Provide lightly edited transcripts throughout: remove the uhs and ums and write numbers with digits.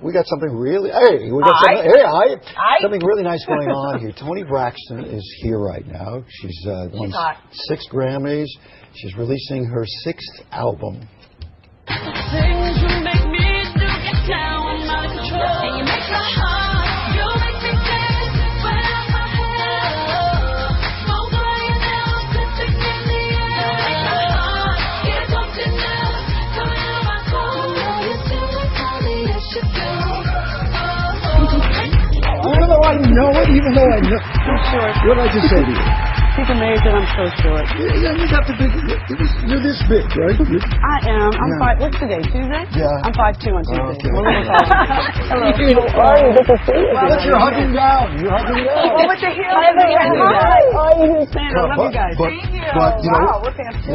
we got something really. Hey, we got something really nice going on here. Toni Braxton is here right now. She's won 6 Grammys. She's releasing her 6th album. Things you make me do get down, I'm out of control. And you make my heart, you make me dance, right out my head. Both of you now, sitting in the air. You make my heart, get pumped enough, coming out of my soul. You seem like all the yes you do. Even though I know it, even though I know. I'm short. What did I just say to you? He's amazed that I'm so short. Yeah, you got the big. You're this big, right? I am. I'm 5. What's today? Tuesday? Yeah. I'm 5'2" on Tuesday. Okay. I'm a little taller. Hello. How are you? Good to see you. Well, you're hugging down. You're hugging down. Oh, with the heels. Hi. Oh, you're a huge fan. I love you guys. Thank you. But, you know,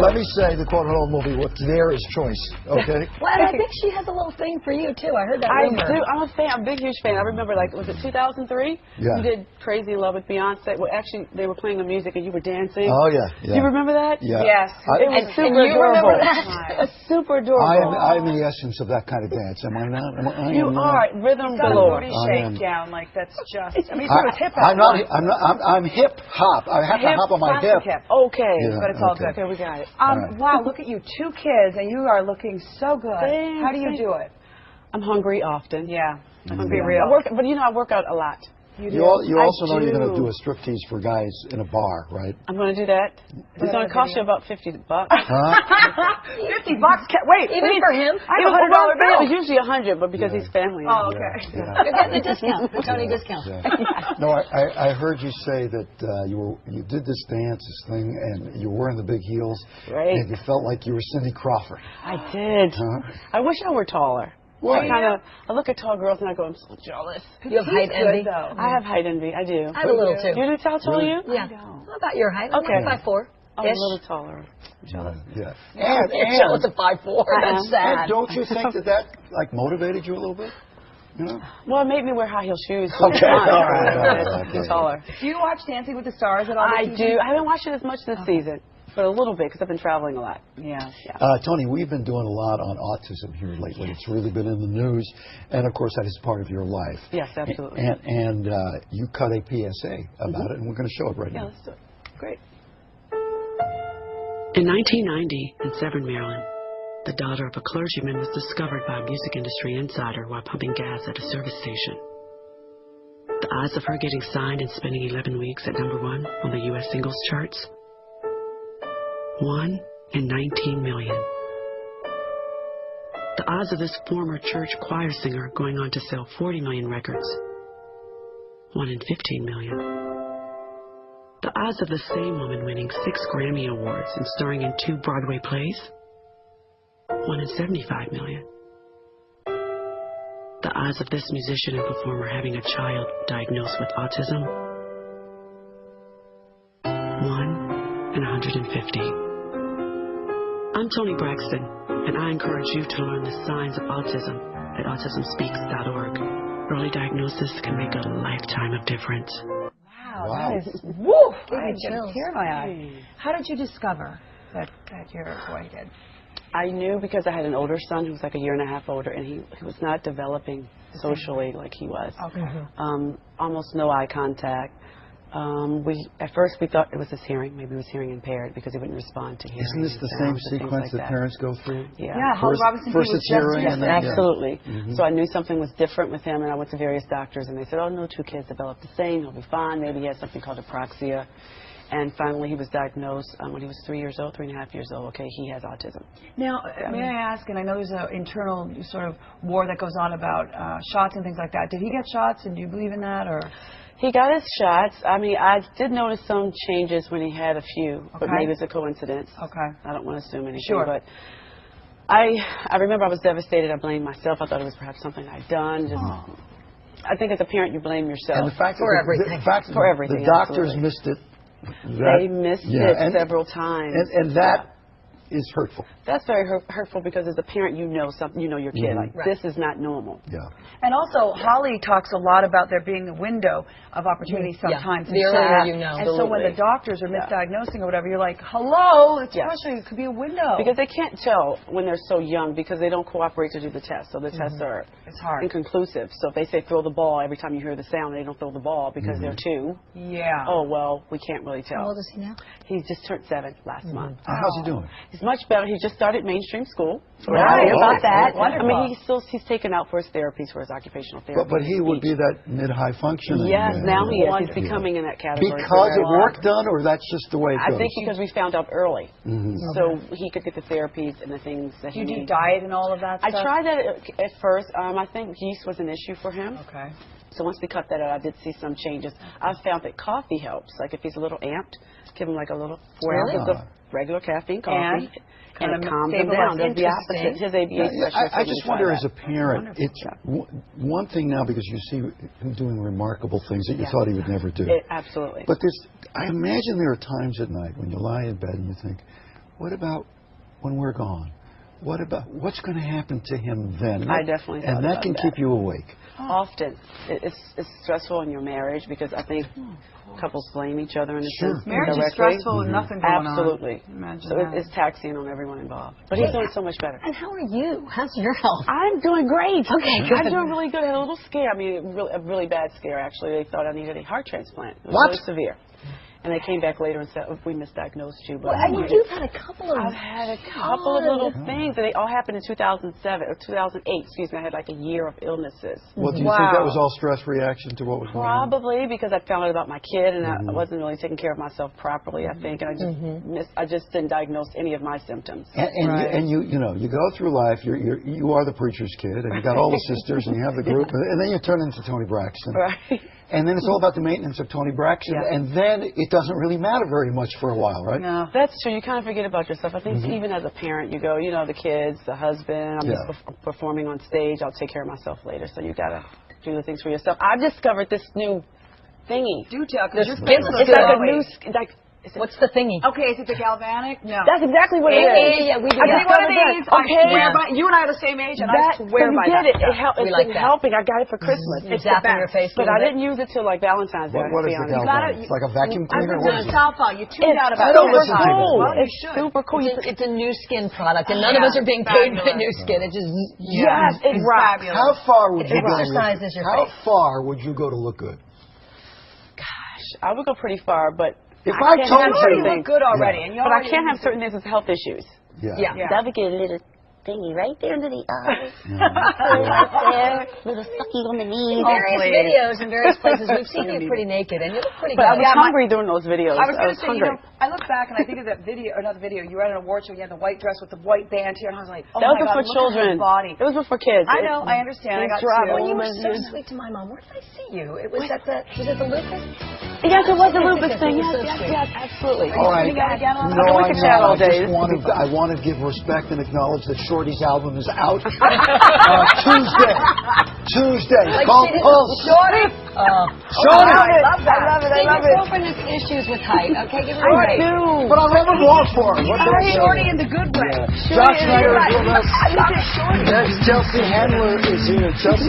let me say the quote-unquote movie, what's there is choice, okay? Well, and I think she has a little thing for you, too. I heard that rumor. I do. I'm a fan. I'm a big, huge fan. I remember, like, was it 2003? Yeah. You did Crazy Love with Beyonce. Well, actually, they were playing the music and you were dancing. Oh, yeah. Do you remember that? Yeah. Yes. It was super adorable. It was super adorable. I'm the essence of that kind of dance, am I not? You are. Rhythm galore. Booty shakedown, like that's just. I mean, sort of hip hop. I'm hip hop. I have to hop on my hip. Okay. Yeah, but it's all good. Okay, we got it. Wow, look at you, 2 kids, and you are looking so good. Thanks. How do you do it? I'm hungry often. Yeah. I'm be real. But you know, I work out a lot. You also know you're going to do a striptease for guys in a bar, right? I'm going to do that. It's going to cost you about $50. $50? Wait, Even for him? I have a $100 bill. It was usually $100, but because he's family. Oh, okay. Yeah. You're getting a discount. Tony discount. Yeah. No, I heard you say that you did this dance, this thing, and you were wearing the big heels. Right. And you felt like you were Cindy Crawford. I did. I wish I were taller. Why? I look at tall girls and I go, I'm so jealous. You have height envy? I have height envy. I do. I have a little too. You do? How tall are you? Yeah. How about your height? I'm Okay. like 5'4". I'm a little taller. I'm jealous. Yeah. And jealous of 5'4". That's sad. And don't you think that like motivated you a little bit? You know? Well, it made me wear high heel shoes. Okay. All right. Taller. Do you watch Dancing with the Stars at all? I do. I haven't watched it as much this season, but a little bit because I've been traveling a lot. Yeah. Toni, we've been doing a lot on autism here lately. It's really been in the news, and of course that is part of your life. Yes, absolutely. And you cut a PSA about it, and we're going to show it right now. Yeah, let's do it. Great. In 1990, in Severn, Maryland, the daughter of a clergyman was discovered by a music industry insider while pumping gas at a service station. The odds of her getting signed and spending 11 weeks at #1 on the U.S. singles charts? 1 in 19 million. The odds of this former church choir singer going on to sell 40 million records? 1 in 15 million. The odds of the same woman winning 6 Grammy Awards and starring in 2 Broadway plays? 1 in 75 million. The odds of this musician and performer having a child diagnosed with autism? 1 in 150. I'm Toni Braxton, and I encourage you to learn the signs of autism at autismspeaks.org. Early diagnosis can make a lifetime of difference. Wow. That is, woo! I get a tear in my eye. How did you discover that you're what you did? I knew because I had an older son who was like a year and a half older, and he was not developing socially like he was. Okay. Almost no eye contact. At first we thought it was his hearing. Maybe he was hearing impaired because he wouldn't respond to hearing. Isn't this the same sequence that parents go through? Yeah. First it's hearing, and then absolutely. So I knew something was different with him, and I went to various doctors, and they said, "Oh no, 2 kids develop the same. He'll be fine. Maybe he has something called apraxia." And finally, he was diagnosed when he was 3 years old, 3.5 years old. Okay, he has autism. Now, may I ask, and I know there's an internal sort of war that goes on about shots and things like that. Did he get shots, and do you believe in that, or? He got his shots. I mean, I did notice some changes when he had a few, but maybe it's a coincidence. Okay. I don't want to assume anything. Sure. But I remember I was devastated. I blamed myself. I thought it was perhaps something I'd done. I think as a parent, you blame yourself. And the fact for everything. For everything. The doctors missed it. They missed it several times. And that is hurtful. That's very hurtful because as a parent, you know something. You know your kid. Like this is not normal. Yeah. And also, Holly talks a lot about there being a window of opportunity sometimes. The earlier you know. And so when the doctors are misdiagnosing or whatever, you're like, hello, it's frustrating. It could be a window. Because they can't tell when they're so young because they don't cooperate to do the test. So the tests are inconclusive. So if they say throw the ball every time you hear the sound, they don't throw the ball because they're 2. Yeah. Oh, well, we can't really tell. How old is he now? He just turned 7 last month. How's he doing? He's much better. He just started mainstream school. So Right. we're happy about that. Wonderful. I mean, he's taken out for his therapies, for his occupational therapy. But he would be that mid-high functioning. Yes, now he is. Wonderful. He's becoming in that category. Because of work done, or that's just the way it goes? I think because we found out early. So he could get the therapies and the things that he Do you needs. do diet and all of that stuff? I tried that at first. I think yeast was an issue for him. Okay. So once we cut that out, I did see some changes. I found that coffee helps. Like if he's a little amped, give him like a little 4 ounces of regular caffeine coffee. And it calms him down. Does the opposite. His ABA specialist. I just wonder, as a parent, it's one thing now because you see him doing remarkable things that you thought he would never do. Absolutely. But I imagine there are times at night when you lie in bed and you think, what about when we're gone? What about what's going to happen to him then? I definitely thought and that about can keep you awake. Often. It's stressful in your marriage because I think couples blame each other in a sense. Marriage is stressful and nothing going Absolutely. on. Imagine So that. it's taxing on everyone involved. But he's doing so much better. And how are you? How's your health? I'm doing great. Okay, good. I'm doing really good. I had a little scare. I mean, a really bad scare, actually. They thought I needed a heart transplant. It was What? really severe. And they came back later and said, we misdiagnosed you. But Well, I mean, you've had a couple of... I've had a couple of little things, and they all happened in 2007, or 2008, excuse me. I had like a year of illnesses. Well, do you think that was all stress reaction to what was going on? Probably, because I found out about my kid, and I wasn't really taking care of myself properly, I think, and I just didn't diagnose any of my symptoms. And you go through life, you are the preacher's kid, and you got all the sisters, and you have the group, and then you turn into Toni Braxton. Right. And then it's all about the maintenance of Toni Braxton, and then it doesn't really matter very much for a while, right? No, that's true. You kind of forget about yourself. I think even as a parent, you go, the kids, the husband, I'm just performing on stage, I'll take care of myself later. So you got to do the things for yourself. I've discovered this new thingy. Do tell, because your It's like a new, What's the thingy? Okay, is it the Galvanic? No. That's exactly what it is. Yeah, we do I that. think one of these, Okay. I swear by, you and I are the same age, and I swear by that. It it's like been that. helping. I got it for Christmas. It's It's the zapping best. your face But with I it. didn't use it till like Valentine's Day. What is the Galvanic? It's like a vacuum cleaner? What is it? You tuned out about don't it. listen to it. Well, you it's should. super cool. It's a NuSkin product, and none of us are being paid by NuSkin. It just... Yes, it rocks. fabulous. How far would you go? exercises your How face. far would you go to look good? Gosh, I would go pretty far, but If I can't told have You certain already things. look good already, and you But I already can't have certain things with health issues. Yeah. That would get a little thingy right there under the eye. Right there, little sucky on the knees. Various videos in various places. We've seen you pretty naked, and you look pretty But I good. was hungry during those videos. I was going to say, hungry. I look back and I think of that video, or not the video, you were at an award show, you had the white dress with the white band here, and I was like, oh That my was God, for look children. at her body. It was for kids. I know, I understand. I got Trouble. When you two. were so sweet to my mom, where did I see you? It was was it the Lucas? Yes, it was a lupus thing. It was Yes, so sweet. yes, absolutely. All right. No, we can chat all day. I want to give respect and acknowledge that Shorty's album is out Tuesday. Call Pulse. Shorty! Shorty! I love that. I love it. I love Your it. girlfriend has issues with height, okay? Give her a I break. do. But I'll never walk for him. What did I say? Shorty in the good way. Josh Snyder is with us. I love Shorty. Next, Chelsea Handler is here. Chelsea.